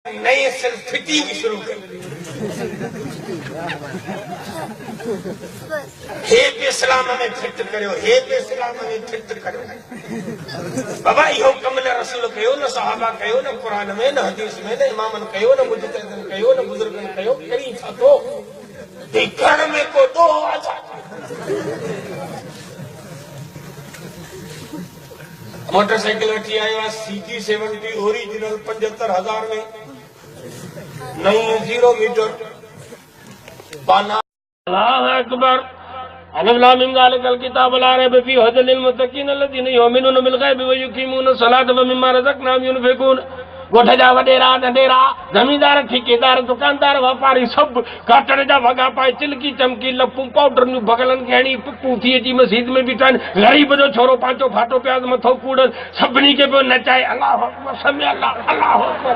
नए सिर्फ फिटिंग शुरू कर हे इस्लाम में फिट करियो, हे इस्लाम में फिट करियो। बाबा इहो कम न रसूल कयो, न सहाबा कयो, न कुरान में, न हदीस में, न इमामन कयो, न मुजतहिदन कयो, न बुजुर्गन कयो। करी था तो घर में को दो आजा मोटरसाइकिल वठी आयो आहे CG70 ओरिजिनल 75,000 में, नई 0 मीटर बाना। अल्लाह अकबर। अलिफ लाम मीम ज़ालिकल किताब ला रैब फीहि हुदल लिल मुत्तक़ीन अल्लज़ीना युमिनूना बिल ग़ैबि व युक़ीमूना सलात व मिम्मा रज़क़नाहुम युनफ़िक़ून। गोठ जा वडेरा नंढेरा, जमींदार, ठेकेदार, दुकानदार, वापारी सब काटण जा वॻा पाए, चिलकी चमकी, लपूं पाउडर भगलन खणी पिपू थी अची मस्जिद में बीठन। ग़रीब जो छोरो पांचो फाटो प्याज मथो कूड़न, सभिनी खे पियो नचाए अल्लाह अकबर समी अल्लाह अल्लाह अकबर।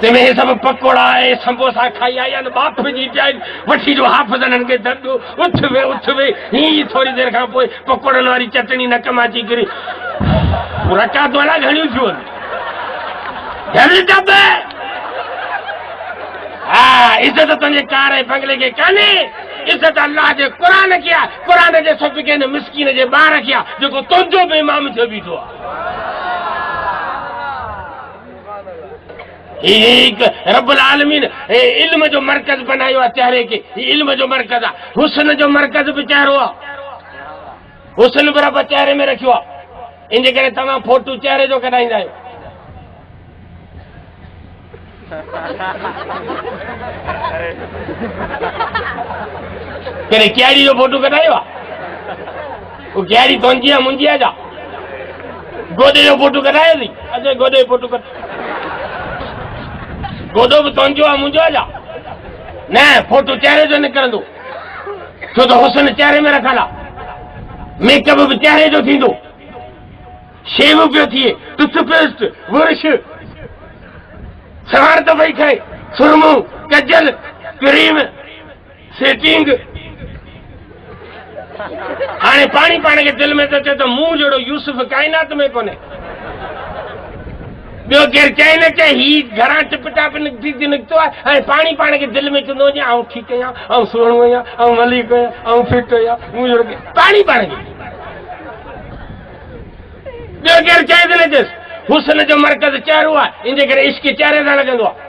ते में सब पकोड़ा ऐं समोसा खाई आया न बाप जी पिया वठी जो हाफ़िज़नि खे दर्दो उथ वे ही थोड़ी देर खां पोइ पकोड़नि वारी चटणी नक मां अची किरी रकातूं अलाए घणियूं थियूं आहिनि। हाँ, इज्जत तुंहिंजे कार ऐं बंगले खे कान्हे, इज्जत अल्लाह जे क़ुरान खे आहे। क़ुरान जे सदक़े न मिस्कीन जे ॿार खे आहे जेको तुंहिंजो बि इमाम थियो बीठो आहे। रब्बुल आलमीन इल्म जो मरकज बनायो आहे चेहरे के, इल्म जो मरकज आहे, हुस्न जो मरकज बि चेहरो आहे, हुस्न बि रब चेहरे में रखियो आहे। इन जे करे तव्हां फोटू चेहरे जो कढाईंदा आहियो। कॾहिं क्यारी जो फोटू कढायो आहे? वो क्यारी तुंहिंजी आहे मुंहिंजी आहे छा? गोदे जो फोटू कढायो अथई? अॼु गोदे जो फोटू कढ, गोदो भी तुंहिंजो आहे मुंहिंजो आहे छा? न, फोटो चेहरे जो निकिरंदो, छो त हुस्न चेहरे में रखल आहे। मेकअप भी चेहरे जो थींदो, शेव पियो थिए, टूथपेस्ट, बुरुश, सवार तो भई खाए, सुरमो, कजल, क्रीम, सेटिंग। हाणे पाणी पाण खे दिल में तो चए तो मुंहुं जहिड़ो यूसुफ काइनात में कोन्हे। ॿियो केरु चए न चए ही घरां टिप टाप निकितो आहे ऐं पाणी पाण खे दिलि में चवंदो वञे आउं ठीकु आहियां, आउं सुहिणो आहियां, आउं मलिक आहियां, आउं फिट आहियां, मूं जहिड़ो पाणी पाण खे। ॿियो केरु चए थो न चएसि हुस्न जो मरकज़ चेहरो आहे, इन जे करे इश्क चेहरे सां लॻंदो आहे।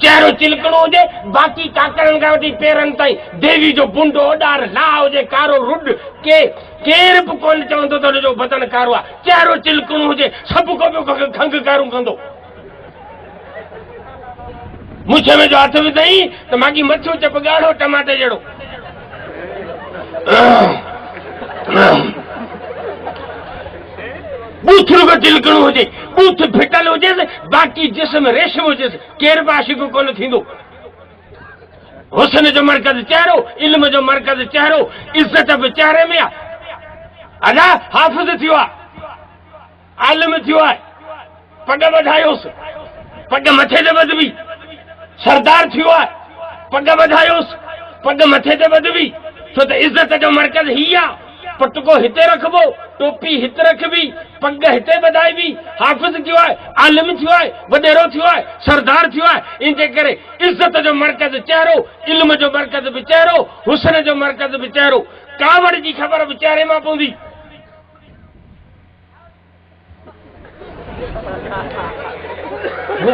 चेहरो चिलकणो हुजे, बाक़ी काकरनि खां वठी पेरनि ताईं देवी जो बुंडो ओॾार लाह हुजे, कारो रुड केर बि कोन चवंदो त हुनजो बदन कारो आहे। चेहरो चिलकणो हुजे, सभु को ॿियो खंघ कारूं कंदो। मुछ में जो हथ विधई त माॻी मथो चप ॻाढ़ो टमाटे जहिड़ो। बूथ रुगो चिलकणो हुजे, बूथ फिटल हुजेसि, बाक़ी जिस्म रेशम हुजेसि, केर बि आशिक़ कोन थींदो। हुस्न जो मरकज़ चेहरो, इल्म जो मरकज़ चेहरो, इज्जत बि चेहरे में आहे। अञा हाफ़िज़ थियो आहे, आलिम थियो आहे, पग वधायोसि, पग मथे ते वधवी। सरदार थियो आहे, पग वधायोसि, पग मथे ते वधवी। छो त इज्जत जो मरकज़ ही आहे। पटको हिते रखबो, टोपी हिते रखबी, पग हिते वधाइबी। हाफ़िज़ थियो आहे, आलिम थियो आहे, वॾेरो थियो आहे, सरदार थियो आहे। इन जे करे इज्जत जो मरकज़ चेहरो, इल्म जो मरकज़ बि चेहरो, हुस्न जो मरकज़ बि चेहरो। कावड़ जी ख़बर बि चेहरे मां पवंदी।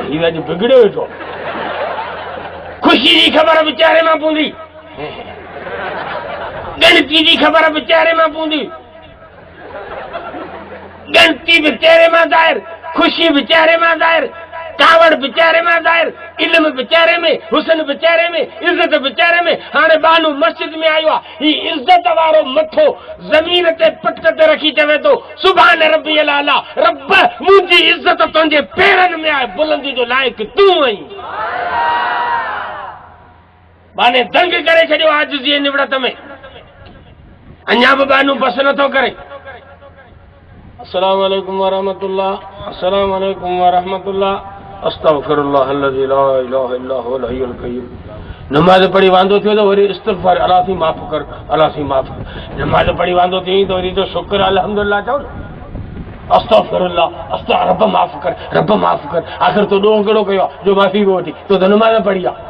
हीउ अॼु बिगड़ियो वेठो। ख़ुशी जी ख़बर बि चेहरे मां पवंदी, ॻणती जी ख़बर बि चेहरे मां पवंदी। ॻणती बि चेहरे मां ज़ाहिर, ख़ुशी बि चेहरे मां ज़ाहिर, कावड़ बि चेहरे मां ज़ाहिर, इल्म बि चेहरे में, हुस्न बि चेहरे में, इज्जत बि चेहरे में। हाणे बानू मस्जिद में आयो आहे, ही इज्जत वारो मथो ज़मीन ते पट ते रखी चवे थो सुभान रब्बियल आला, रब मुंहिंजी इज्जत तुंहिंजे पेरनि में आहे, बुलंदी जो लाइक़ तूं आहीं। बाने दंग करे छॾियो आजिज़ी निवड़त में, अञा बि बानू बस नथो करे। अस्सलामु अलैकुम वरहमतुल्लाह, अस्सलामु अलैकुम वरहमतुल्लाह, अस्तगफिरुल्लाह अल्लज़ी ला इलाहा इल्ला हुवल हय्युल क़य्यूम। नमाज पढ़ी वांदो थियो तो वरी इस्तिग़फ़ार, अल्लाह सी माफ़ कर, अल्लाह सी माफ़ कर। नमाज पढ़ी वांदो थी तो वरी तो शुक्र अल्हम्दुलिल्लाह चओ। अस्तगफिरुल्लाह रब माफ़ कर, रब माफ़ कर। आखिर तो ॾोह कहिड़ो कयो आहे जो माफ़ी पियो वठी? तो नमाज़ पढ़ी आहे।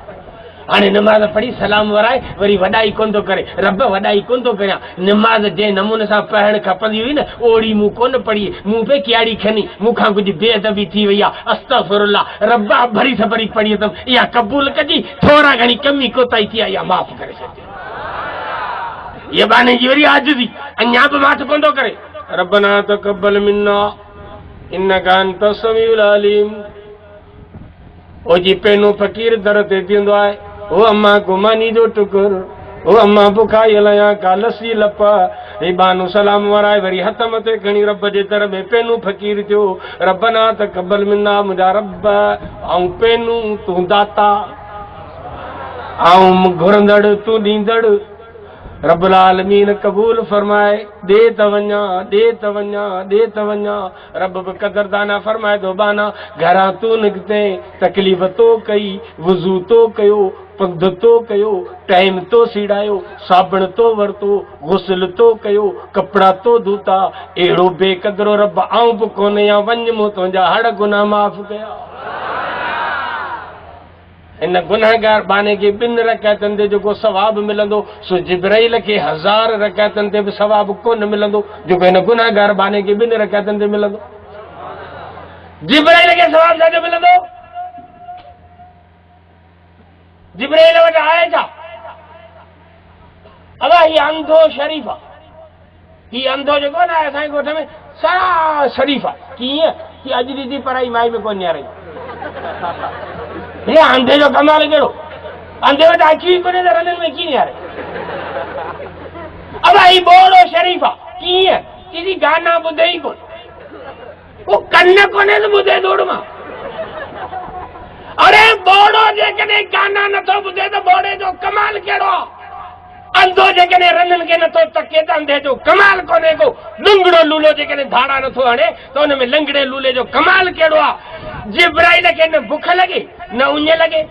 हाणे नमाज़ पढ़ी सलाम वराए वरी वॾाई कोन थो करे, रब वॾाई कोन थो करियां। नमाज़ जंहिं नमूने सां पढ़णु खपंदी हुई न ओड़ी मूं कोन पढ़ी, मूं पे कियाड़ी खनी, मूंखां कुझु बेअदबी थी वई आहे। अस्तगफिरुल्लाह रब्बा भरी सभरी पढ़ी अथमि, इहा क़बूल कजी, थोरा घणी कमी कोताही थी आहे, इहा माफ़ करे छॾिजे। ये बाने जी वरी आजिज़ी अञा बि माठ कोन थो करे। रब्बना तक़ब्बल मिन्ना इन्नका अंता समीउल अलीम। ओ जी पेनो फ़कीर दर ते थींदो आहे, ओ अम्मा गुमानी जो टुकुर, ओ अम्मा बुखाई हलायां का लस्सी लपा, हे बानो सलाम वराए वरी हथ मथे खणी रब जे दर में पेनू फ़कीर थियो। रब्बना तक़ब्बल मिन्ना, मुंहिंजा रब ऐं पेनू तूं दाता, ऐं घुरंदड़ तूं ॾींदड़। रब्बुल आलमीन कबूल फरमाए, दे त वञा, दे त वञा, दे त वञा। रब बि क़दरदाना फरमाए थो, बाना घरां तूं निकिते, तकलीफ़ तो कई, वुज़ू तो कयो, पंध तो कयो, टाइम तो सीड़ायो, साबण तो वरतो, गुस्ल तो कयो, कपड़ा तो धोता। अहिड़ो बेक़दरो रब आऊं बि कोन्हे, या वञ मूं तुंहिंजा हर गुनाह माफ़ कया। इन गुनाहगार बाने के 2 रकातनि ते जेको सवाब मिलंदो सो जिब्राइल खे 1000 रकातनि ते बि सवाब कोन मिलंदो जेको हिन गुनाहगार बाने के 2 रकातनि ते मिलंदो। जिब्राइल खे सवाब छा मिलंदो? जिब्राइल वटि आहे छा? अबा ही अंधो शरीफ़ आहे, ही अंधो जेको न आहे असांजे ॻोठ में सारा शरीफ़ आहे। कीअं कि अॼु दीदी पढ़ाई माई में कोन न्यारई। ये अंधे जो कमाल कहिड़ो? अंधे वटि अची कोन्हे त रननि में कीअं न्यारे? अब ही बोड़ो शरीफ़ आहे। कीअं कि गाना ॿुधे ई कोन, वो कन कोन्हे त ॿुधे दौड़ मां। अरे बोड़ो जेकॾहिं गाना नथो ॿुधे त बोड़े जो कमाल कहिड़ो आहे? अंधो जेकॾहिं रननि खे नथो तके त अंधे जो कमाल कोन्हे को। लंगड़ो लूलो जेकॾहिं धाड़ा नथो हणे त हुन में लंगड़े लूले जो कमाल कहिड़ो आहे? जिब्राइल खे न बुख लॻे, न उञ लॻे,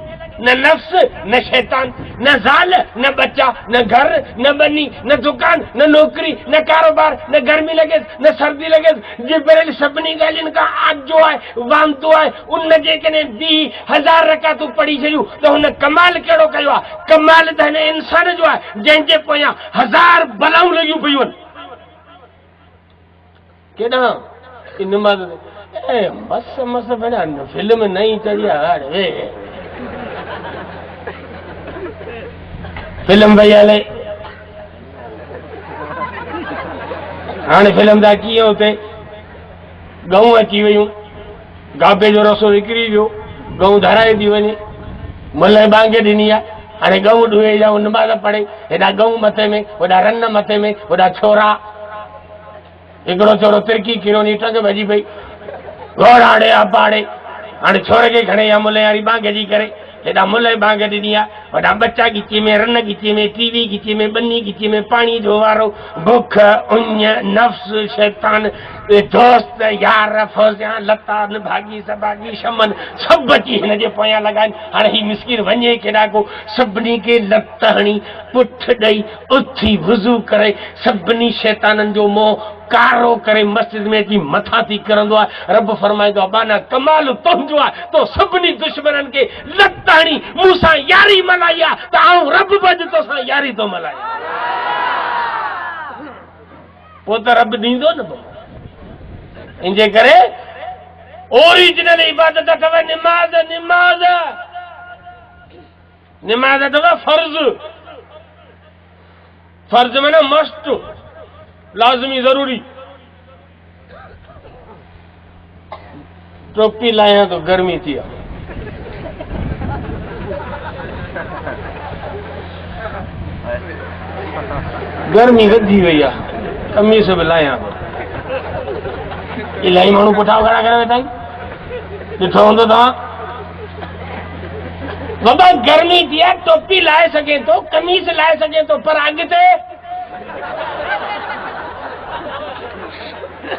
न नफ्स, न शैतान, न ज़ाल, न बच्चा, न घर, न बनी, न दुकान, न नौकरी, न कारोबार, न गर्मी लॻेसि, न सर्दी लॻेसि। जिब्राइल सभिनी ॻाल्हियुनि खां आजो आहे, वांदो आहे। उन जेकॾहिं 10,000 रकातूं पढ़ी छॾियूं त हुन कमाल कहिड़ो कयो आहे? कमाल त हिन इंसान जो आहे जंहिंजे पोयां 1000 बलाऊं लॻियूं पियूं आहिनि। केॾां नमाज़ मस मस भेणा फिल्म नई चढ़ी आहे, फिल्म भई हले। हाणे फिल्म जा कीअं हुते गऊं अची वियूं, गाबे जो रसो निकिरी वियो, गऊं धराए थी वञे, मुल्ह बांगे ॾिनी आहे। हाणे गऊं ॾुए जाऊं नमाज़ पढ़े, हेॾा गऊं मथे में, होॾा रन मथे में, होॾा छोरा। हिकिड़ो छोरो तिरकी किरो नी टंग भॼी पई, घोड़ाड़े अपाड़े। हाणे छोरे खे खणे या मुल्ह वारी बांग जी करे, हेॾा मुल्ह बांग ॾिनी आहे, वॾा बच्चा ॻिची में, रन ॻिची में, टीवी ॻिची में, बनी ॻिची में, पाणी जो वारो, बुख, उञ, नफ्स, शैतान, दोस्त, यार, फौजिया, लता, भागी, सभागी, शमन सभु अची हिन जे पोयां लॻा आहिनि। हाणे ही मिस्किन वञे केॾा को? सभिनी खे लत हणी, पुठ ॾेई, उथी वुज़ू करे, सभिनी शैताननि जो मोह कारो करे मस्जिद में अची मथा थी करंदो आहे। रब फरमाईंदो आहे, बाना कमाल तुंहिंजो आहे, तो सभिनी दुश्मननि खे लत हणी मूंसां यारी मल्हाई आहे त आऊं रब बि अॼु तोसां यारी थो मल्हायां। पोइ त रब ॾींदो न। इनजे करे ओरिजिनल इबादत अथव निमाज़। निमाज़ निमाज़ अथव फर्ज़। फर्ज़ माना मस्ट, लाज़मी, ज़रूरी। टोपी लाया तो गर्मी थी आहे, गर्मी वधी वई आहे, कमीस बि लाया थो। इलाही माण्हू पुठा खड़ा करे वेठा आहिनि, ॾिठो हूंदो तव्हां। बाबा गर्मी थी आहे, टोपी लाए सघे थो, कमीस लाए सघे थो, पर अॻिते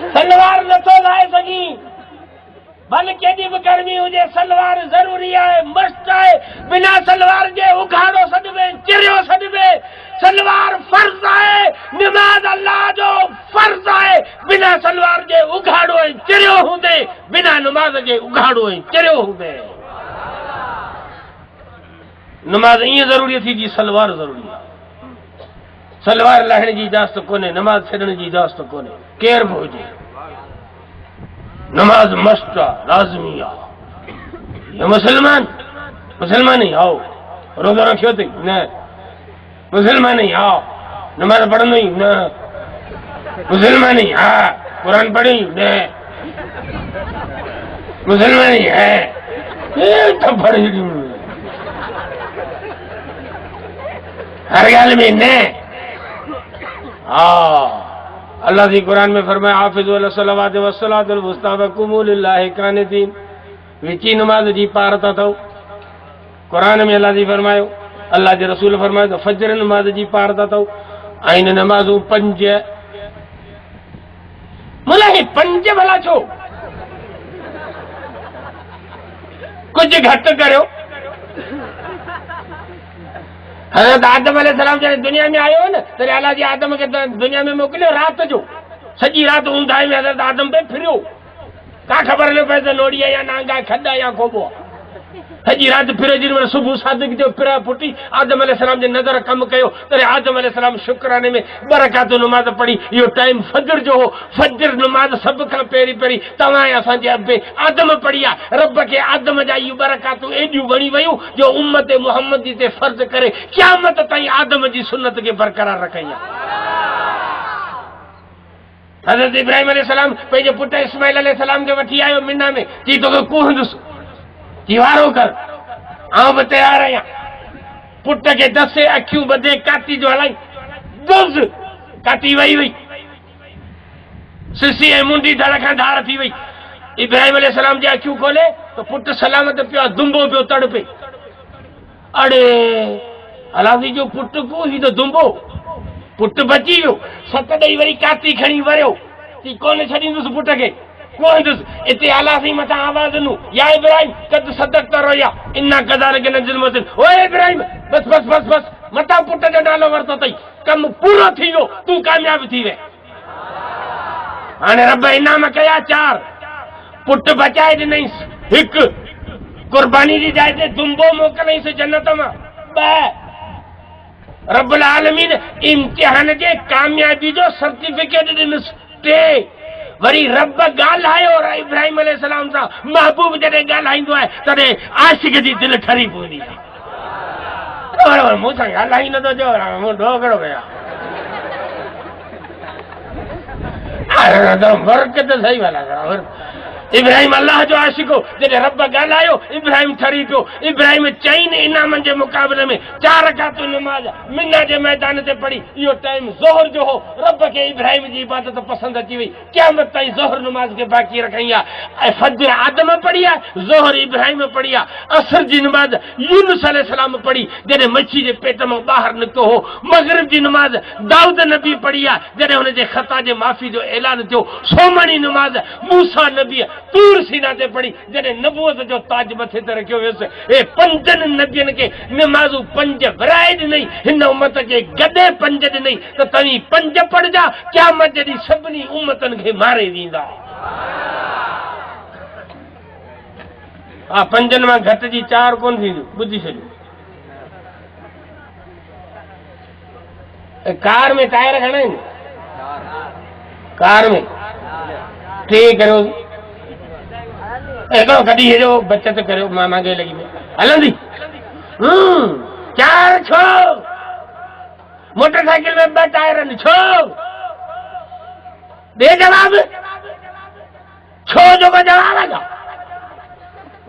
सलवार नथो लाए सघी। भले केॾी बि गर्मी हुजे सलवार ज़रूरी आहे, मस्ट आहे। बिना सलवार जे उघाड़ो सॾिबे, चिरियो सॾिबे। सलवार फर्ज़ आहे, निमाज़ अल्लाह जो फर्ज़ आहे। बिना सलवार जे उघाड़ो ऐं चिरियो हूंदे, बिना नमाज़ जे उघाड़ो ऐं चिरियो हूंदे। नमाज ईअं ज़रूरी थी जी सलवार ज़रूरी आहे। सलवार लाहिण जी इजाज़त कोन्हे, नमाज छॾण जी इजाज़त कोन्हे, केर बि हुजे। नमाज मस्ट आहे, लाज़मी आहे। मुसलमान ई आओ, रोज़ो रखियो अथई न, मुसलमान ई आओ, नमाज पढ़ंदो ई न, मुसलमान ई हा, क़ुरान पढ़ी न, मुसलमान ई है। हर ॻाल्हि में न। अल्लाह जी कुरान में फरमाया हाफ़िज़ू अला सलावात व सलातुल वुस्ता व क़ुमू लिल्लाहि क़ानितीन। विची नमाज जी पारत अथव। कुरान में अल्लाह जी फरमायो, अल्लाह जे रसूल फरमायो त फजर नमाज जी पारत अथव। ऐं इन नमाज़ूं 5। मुलाही 5 भला छो? कुछ घटि करियो। हज़रत आदम अलैहिस्सलाम जॾहिं दुनिया में आयो न, तॾहिं अल्लाह जी आदम खे दुनिया में मोकिलियो राति जो। सॼी राति ऊंदाहि में हज़रत आदम पे फिरियो, का ख़बर न पए त नोड़ी या नांगा खॾ या कोबो। सॼी राति फिरियो। जेॾी सुबुह सादिक जो पिरा फुटी, आदम अलैहिस्सलाम जे नज़र कमु कयो, तॾहिं आदम अलैहिस्सलाम शुक्राने में 2 रकात नमाज़ पढ़ी। इहो टाइम फजर जो हो। फजर नमाज़ सभ खां पहिरीं तव्हां ऐं असांजे अबे आदम पढ़ी आहे। रब खे आदम जा इहो 2 रकातूं एॾियूं वणी वयूं जो उम्मत मुहम्मदी ते फर्ज़ करे क़यामत ताईं आदम जी सुन्नत खे बरक़रार रखई आहे। हज़रत इब्राहिम अलैहिस्सलाम पंहिंजे पुट इस्माइल अलैहिस्सलाम खे वठी आयो मिना में, चई तोखे कुहंदुसि, चई वारो कर, आउं बि तयारु आहियां। पुट खे दसे अखियूं ॿधे काती जो हलाई, दुज़ काती वई सिसी ऐं मुंडी धड़ खां धार थी वई। इब्राहिम अलैहिस्सलाम जी अखियूं खोले त पुट सलामत पियो आहे, दुंबो पियो तड़पे। अड़े अलाह जो पुट को ही त दुंबो, पुट बची वियो। सत ॾेई वरी काती खणी वरियो, चई कोन छॾींदुसि पुट खे, कोहंदुसि। इते अलाह साईं मथां आवाज़ ॾिनो, या इब्राहिम कद सदक़्त रुया इन्ना कज़ालिक नज़िल मुहसिन। ओए इब्राहिम बस मथां पुट जो नालो वरितो अथई, कमु पूरो थी वियो, तूं कामयाब थी वे। हाणे रब इनाम कया 4, पुट बचाए ॾिनईंसि 1, कुर्बानी जी जाइ ते दुंबो मोकिलईंसि जन्नत मां 2, रब्बुल आलमीन इम्तिहान जे कामयाबी जो सर्टिफिकेट ॾिनसि 3, वरी रब ॻाल्हायो इब्राहिम अलैहिस्सलाम सां। महबूब जॾहिं ॻाल्हाईंदो आहे तॾहिं आशिक़ जी दिलि ठरी पवंदी आहे। मूं सां ॻाल्हाई नथो चओ, मूं ढोकड़ो कया। बरकत सही वाला इब्राहिम अल्लाह जो आशिक़ हो। जॾहिं रब ॻाल्हायो इब्राहिम ठरी पियो। इब्राहिम चईन इनामनि जे मुक़ाबले में 4 रकातूं नमाज़ मिना जे मैदान ते पढ़ी। इहो टाइम ज़ोहर जो हो। रब खे इब्राहिम जी इबादत पसंदि अची वई, क़यामत ताईं ज़ोहर नमाज़ खे बाक़ी रखई आहे। ऐं फजर आदम पढ़ी आहे, ज़ोहर इब्राहिम पढ़ी आहे। असर जी नमाज़ यूनुस अलैहिस्सलाम पढ़ी जॾहिं मच्छी जे पेट मां ॿाहिरि निकितो हो। मग़रिब जी नमाज़ दाऊद नबी पढ़ी आहे जॾहिं हुनजे ख़ता जे माफ़ी जो ऐलान थियो। सोमणी नमाज़ मूसा नबी तूर सीना ते पढ़ी जॾहिं नबूअत जो ताज मथे ते रखियो वियुसि। हे 5 नबियनि खे नमाज़ूं 5 विराए ॾिनई, हिन उम्मत खे गॾे 5 ॾिनई त तव्हीं 5 पढ़जा, क़यामत जॾहिं सभिनी उम्मतनि खे मारे ॾींदा। हा 5 मां घटि जी 4 कोन थींदियूं, ॿुधी छॾियो। कार में टायर घणा आहिनि? कार में 3 करियो, हिकिड़ो कढी हेॾो बचत करियो, मांगे लॻी में हलंदी। 4 छो? मोटरसाइकिल में 2 टायर आहिनि छो? ॿिए जवाब छो जो को जवाब आहे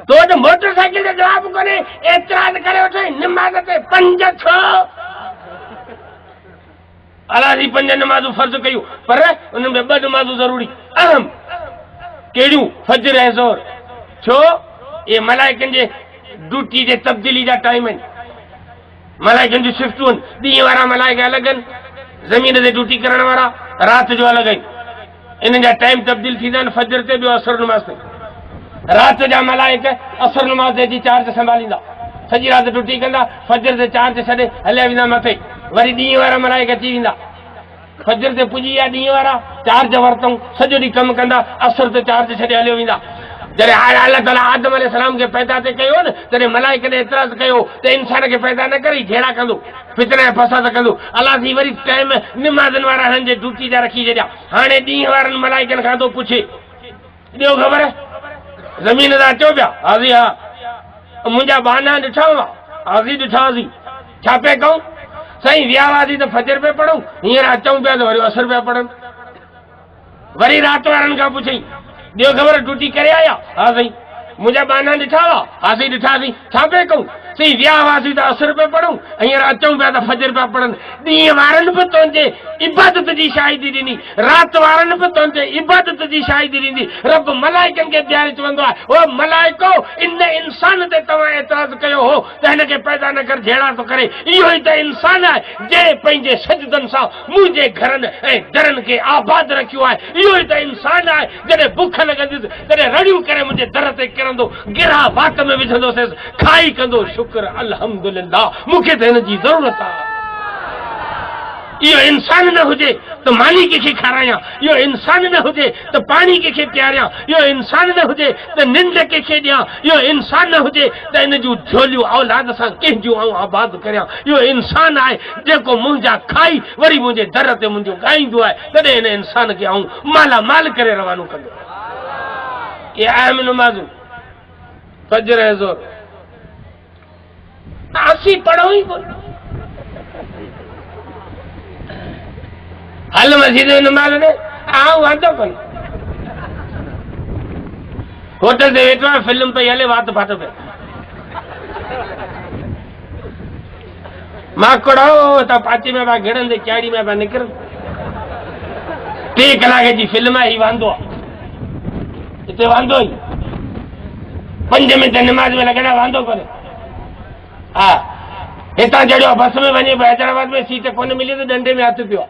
तो वटि मोटरसाइकिल जो जवाब कोन्हे। एतिराज़ करे वठो नमाज़ ते 5 छो? अलाह जी 5 नमाज़ूं फर्ज़ कयूं, पर उन में 2 नमाज़ूं ज़रूरी अहम। कहिड़ियूं? फजर ऐं ज़ोहर। छो? ये मलाइकनि जे ड्यूटी जे तब्दीली जा टाइम आहिनि। मलाइकनि जी शिफ्टूं आहिनि। ॾींहं वारा मलाइका अलॻि आहिनि, ज़मीन ते ड्यूटी करण वारा राति जो अलॻि आहिनि। इन जा टाइम तब्दील थींदा आहिनि, फजर ते ॿियो असर नमाज़ ते। रात जा मलाइक असर नमाज़ जी चार्ज संभालींदा, सॼी राति टुटी कंदा, फजर ते चार्ज छॾे हलिया वेंदा मथे, वरी ॾींहं वारा मलाइक अची वेंदा, फजर ते पुॼी विया ॾींहं वारा चार्ज वरितऊं, सॼो ॾींहुं कमु कंदा, असर ते चार्ज छॾे हलियो वेंदा। जॾहिं अल्लाह ताला आदम अलैहिस्सलाम खे पैदा ते कयो न, तॾहिं मलाइक ने एतिराज़ कयो त इंसान खे पैदा न करे जहिड़ा कंदो, फितना ऐं फसाद कंदो। अलाह जी वरी टाइम निमाज़नि वारा हन जे ड्यूटी जा रखी छॾिया। हाणे ॾींहं वारनि मलाइकनि खां थो पुछे, ॾियो ख़बर ज़मीन था अचो पिया? हाज़ी हा। मुंहिंजा बाना ॾिठा हुआ? हाज़ी ॾिठा हुआसीं। छा पिया कयूं? साईं विया हुआसीं त फजर पिया पढ़ूं, हींअर अचूं पिया त वरी असर पिया पढ़नि। वरी राति वारनि खां पुछई, ॾियो ख़बर ड्यूटी करे आया? हा साईं। मुंहिंजा बाना ॾिठा हुआ? हाज़ी ॾिठासीं। छा पिया कयूं? साईं विया हुआसीं त असर पिया पढ़ूं, हींअर अचूं पिया त फजर पिया पढ़नि। ॾींहं वारनि बि तुंहिंजे इबादत जी शाहिदी ॾिनी, राति वारनि बि तुंहिंजे इबादत जी शाहिदी ॾींदी। रब मलाइकनि खे ॿीहारे चवंदो आहे, ओ मलाइको, इन इंसान ते तव्हां एतिराज़ कयो हो त हिनखे पैदा न कर, जहिड़ा थो करे। इहो ई त इंसान आहे जंहिं पंहिंजे सजदनि सां मुंहिंजे घरनि ऐं दरनि खे आबाद रखियो आहे। इहो ई त इंसान आहे जॾहिं बुख लॻंदुसि तॾहिं रड़ियूं करे मुंहिंजे दर ते किरंदो, गिरा वात में विझंदोसि, खाई कंदो शुक्र अल्हम्दुलिल्लाह, मूंखे त हिन जी ज़रूरत आहे। इहो इंसान न हुजे त मालिक खे खारायां, इहो इंसान न हुजे त पाणी कंहिंखे पियारियां, इहो इंसान न हुजे त निंड कंहिंखे ॾियां, इहो इंसान न हुजे त इन जूं झोलियूं औलाद सां कंहिंजूं आऊं आबाद करियां। इहो इंसान आहे जेको मुंहिंजा खाई वरी मुंहिंजे दर ते मुंहिंजो ॻाईंदो आहे, तॾहिं हिन इंसान खे आऊं माला माल करे रवानो कंदो। इहे अहम नमाज़ूं फजर ऐं ज़ोर असीं पढ़ूं ई कोन। हल मस्जिद में नमाज़ में आऊं वांदो कोन, होटल ते वेठो आहे, फिल्म पई हले, वात फाटो पियो, माकड़ो त पाची में पिया घिड़ंदे, चाड़ी में पिया निकिरनि, 3 कलाक जी फिल्म आहे, ही वांदो आहे, हिते वांदो ई, 5 मिंट नमाज़ में लॻंदा, वांदो कोन्हे। हा, हितां चढ़ियो बस में वञे पियो, हैदराबाद में सीट कोन मिली त डंडे में हथ पियो,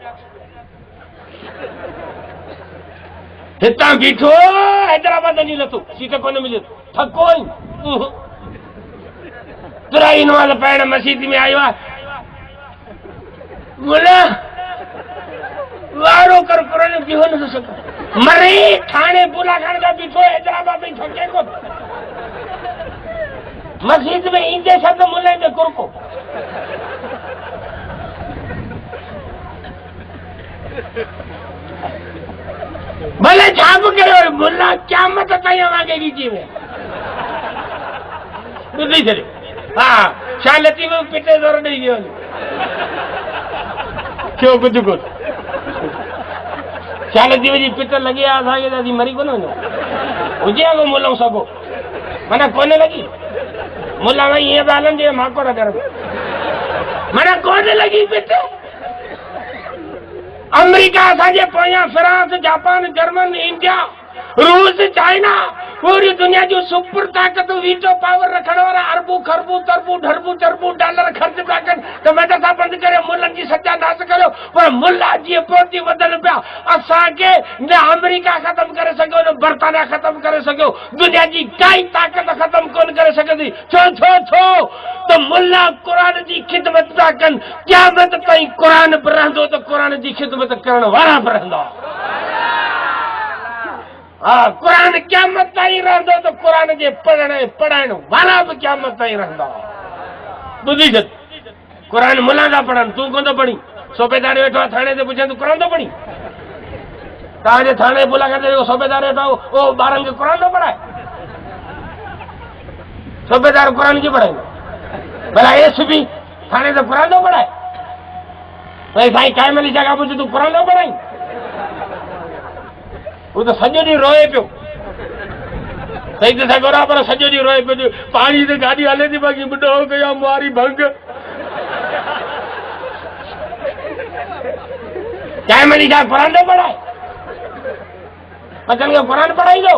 हितां बीठो हैदराबाद वञी लथो, सीट कोन मिली, थको ई तुराई नमाज़ पढ़ण मस्जिद में आयो आहे, बोला वारो कर कुरान बीहो न सघो, मरे थाने बुला खान का बीठो हैदराबाद में थके को, मस्जिद में ईंदे शब्द मुल्ले में कुरको, भले छाप कयो मुल्ला क़यामत ताईं अवांखे ॾिजी में ॿुधी छॾियो। हा, छा लतीफ़ पिटे ज़ोर ॾेई वियो थियो कुझु कोन, छा लतीफ़ जी पिट लॻी आहे असांखे त असीं मरी कोन वञूं, हुजे अॻो मुल्लो सॻो, माना कोन लॻी, मुल्ला भई ईअं पिया हलनि जीअं माकोड़ घर में, माना कोन लॻी पिट। अमेरिका असांजे पोयां, फ्रांस, जापान, जर्मन, इंडिया, रूस, चाइना, पूरी दुनिया जो सुपर ताक़त, वीटो पावर रखण वारा अरबू खरबू तरबू ढरबू चरबू डॉलर ख़र्च पिया कनि त मदद बंदि करे मुल्लनि जी सजा नास करियो, पर मुल्ला जीअं पोती वधनि पिया, असांखे न अमेरिका ख़तमु करे सघियो, न बर्तानिया ख़तमु करे सघियो, दुनिया जी काई ताक़त ख़तमु कोन करे सघंदी। छो छो छो त मुल्ला क़ुरान जी ख़िदमत पिया कनि, क़यामत ताईं क़ुरान बि रहंदो त क़ुरान जी ख़िदमत करण वारा बि रहंदा। हा, क़ुरान क़यामत ताईं रहंदो त क़ुरान जे पढ़ाइण वारा बि क़यामत ताईं रहंदा। ॿुधी छॾ, क़ुरान मुल्ला था पढ़नि, तूं कोन थो पढ़ी, सूबेदार वेठो आहे थाणे ते पुछे तूं क़ुरान थो पढ़ी, तव्हांजे थाणे मुलाक़ात ते सूबेदार वेठो आहे, उहो ॿारनि खे क़ुरान थो पढ़ाए, सूबेदार क़ुरान कीअं पढ़ाईंदो, भला एसपी थाणे ते क़ुरान थो पढ़ाए, भई साईं काइम अली शाह खां पुछ तूं क़ुरान थो पढ़ाई, वो तो सॼो ॾींहुं रोए पियो, सही त सघो था, पर सॼो ॾींहुं रोए पियो, पाणी ते गाॾी हले थी बाक़ी ॿुढो कया मुआरी भंग, काइम अली शाह क़ुरान थो पढ़ाए, बचनि खे क़ुरान पढ़ाईंदो,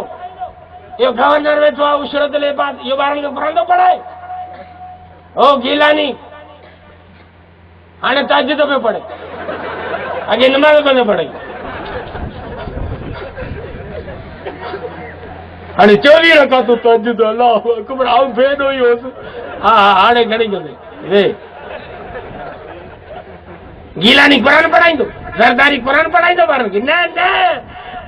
इहो गवर्नर वेठो आहे उशरत लिबास, इहो ॿारनि खे क़ुरान थो पढ़ाए, ओ गीलानी हाणे तहज्जुद थो पियो पढ़े, अॻे नमाज़ कोन पढ़ाई। हाणे 24 रकातूं तहज्जुद अल्लाहु अकबर आऊं फेर हुई होसि हा हाणे घणी कंदे वे गीलानी कुरान पढ़ाईंदो ज़रदारी कुरान पढ़ाईंदो ॿारनि खे न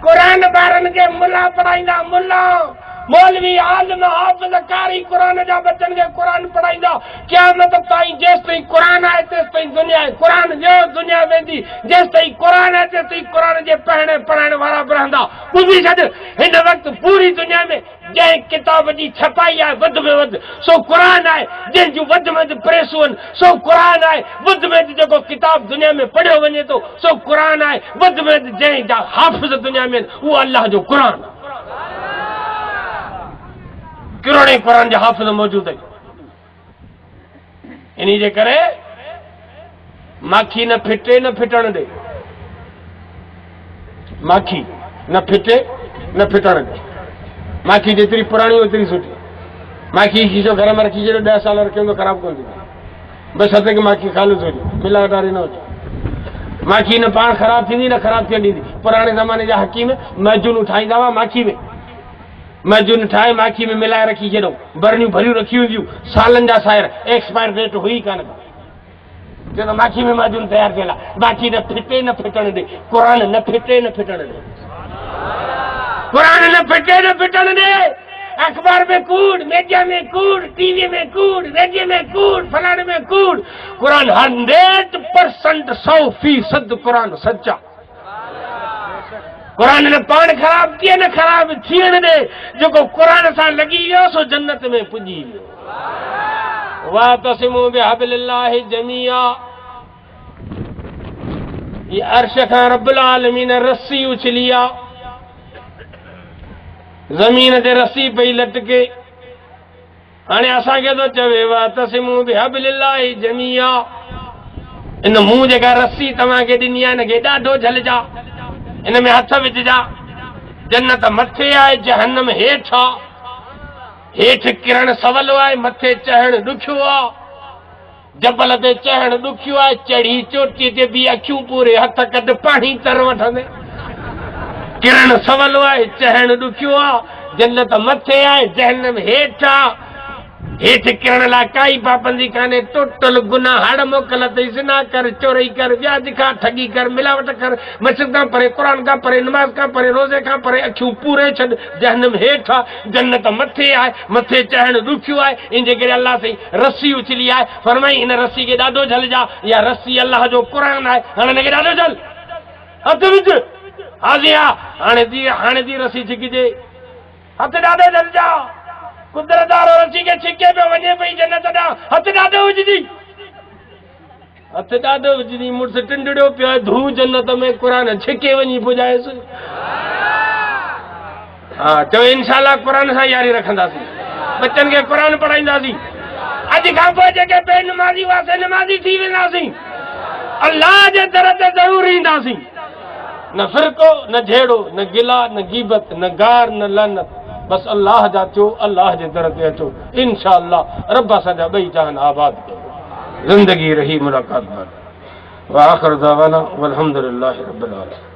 कुरान ॿारनि खे मुल्ला पढ़ाईंदा मुल्ला मौलवी आलिम हाफ़िज़ कारी कुरान जा बच्चनि खे कुरान पढ़ाईंदा क़यामत ताईं जेसि ताईं कुरान आहे तेसि ताईं दुनिया आहे कुरान जो दुनिया वेंदी जेसि ताईं कुरान आहे तेसि ताईं कुरान जे पढ़ण वारा बि रहंदा ॿुधी छॾ हिन वक़्तु पूरी दुनिया में जंहिं किताब जी छपाई आहे वधि में वधि सो कुरान आहे जंहिंजूं वधि में वधि प्रेसूं आहिनि सो कुरान आहे वधि में वधि जेको किताब दुनिया में पढ़ियो वञे थो सो कुरान आहे वधि में वधि जंहिं जा हाफ़िज़ दुनिया में आहिनि उहो अल्लाह जो कुरान आहे किरोड़े कुरान जा हाफ़िज़ मौजूद आहिनि इन्ही जे करे माखी न फिटे न फिटण दे माखी न फिटे न फिटण दे माखी जेतिरी पुराणी ओतिरी सुठी माखी शीशो घर में रखी छॾियो 10 साल रखियो त ख़राब कोन थींदी बसि हथ खे माखी ख़ालिस हुजे मिलावटारी न हुजे माखी न पाण ख़राब थींदी न ख़राब थियण ॾींदी पुराणे ज़माने जा हकीम महजूनूं ठाहींदा हुआ माखी में महजून ठाहे माखी में मिलाए रखी छॾो बरनियूं भरियूं रखी हूंदियूं सालनि जा सायर एक्सपायर डेट हुई कान चयो त माखी में महजून तयारु थियल आहे माखी न फिटे न फिटण ॾे कुरान न फिटे न फिटण ॾे कुरान न फिटे न फिटण ॾे अखबार में कूड़ मीडिया में कूड़ टीवी में कूड़ रेडियो में कूड़ फलाणे में कूड़ कुरान 100% 100% कुरान सच्चा कुरान ने पाण ख़राब थिए न ख़राब थियण ॾे जेको कुरान सां लॻी वियो सो जन्नत में पुॼी वियो वातसिमू बिहब्लिल्लाहि जमीआ ये अर्श खां रब्बुल आलमीन रस्सी उछली आहे ज़मीन ते रस्सी पई लटके हाणे असांखे थो चवे वातसिमू बिहब्लिल्लाहि जमीआ इन मूं जेका रस्सी तव्हांखे ॾिनी आहे हिनखे ॾाढो झलजा इन में हथ विझजा जन्नत मथे आहे जहन्नम हेठि आहे हेठि किरण सवलो आहे मथे चढ़ण ॾुखियो आहे जबल ते चढ़ण ॾुखियो आहे चढ़ी चोटीअ ते बि अखियूं पूरे हथ कढ पाणी तर वठंदे किरण सवलो आहे चढ़ण ॾुखियो आहे जन्नत मथे आहे जहन्नम हेठि आहे हेठि किरण लाइ काई पाबंदी कान्हे टोटल गुनाह हड़ मोकल अथई ज़िना कर चोरी कर व्याज खा ठगी कर मिलावट कर मस्जिद खां परे क़ुरान खां परे नमाज़ खां परे रोज़े खां परे अखियूं पूरे छॾ जहन्नम हेठि आहे जन्नत मथे आहे मथे चढ़ण ॾुखियो आहे इन जे करे अल्लाह साईं रस्सी उछली आहे फरमाई इन रस्सी खे ॾाढो झलजा इहा रस्सी अल्लाह जो क़ुरान आहे हाणे हिनखे ॾाढो झल हथ विझ हाणे थी रस्सी छिकिजे हथ ॾाढो झलजा कुदरत वारो रस्सी खे छिके पियो वञे पई जन्नत ॾांहुं हथ ॾाढो विझदी हथ ॾाढो विझदी मुड़ुस टिंडड़ियो पियो आहे धू जन्नत में क़ुरान छिके वञी पुॼाएसि हा चओ इंशाअल्लाह क़ुरान सां यारी रखंदासीं बच्चनि खे क़ुरान पढ़ाईंदासीं अॼु खां पोइ जेके बेनमाज़ी हुआसीं नमाज़ी थी वेंदासीं अल्लाह जे दर ते ज़रूरु ईंदासीं न फ़िरक़ो न झेड़ो न गिला न गीबत न गार न लानत बस अल्लाह जा थियो अल्लाह जे दर ते अचो इंशाअल्लाह रब असांजा ॿई जहान आबाद कयो ज़िंदगी रही मुलाक़ात बाद व आख़िर दावाना वल्हम्दुलिल्लाहि रब्बिल आलमीन।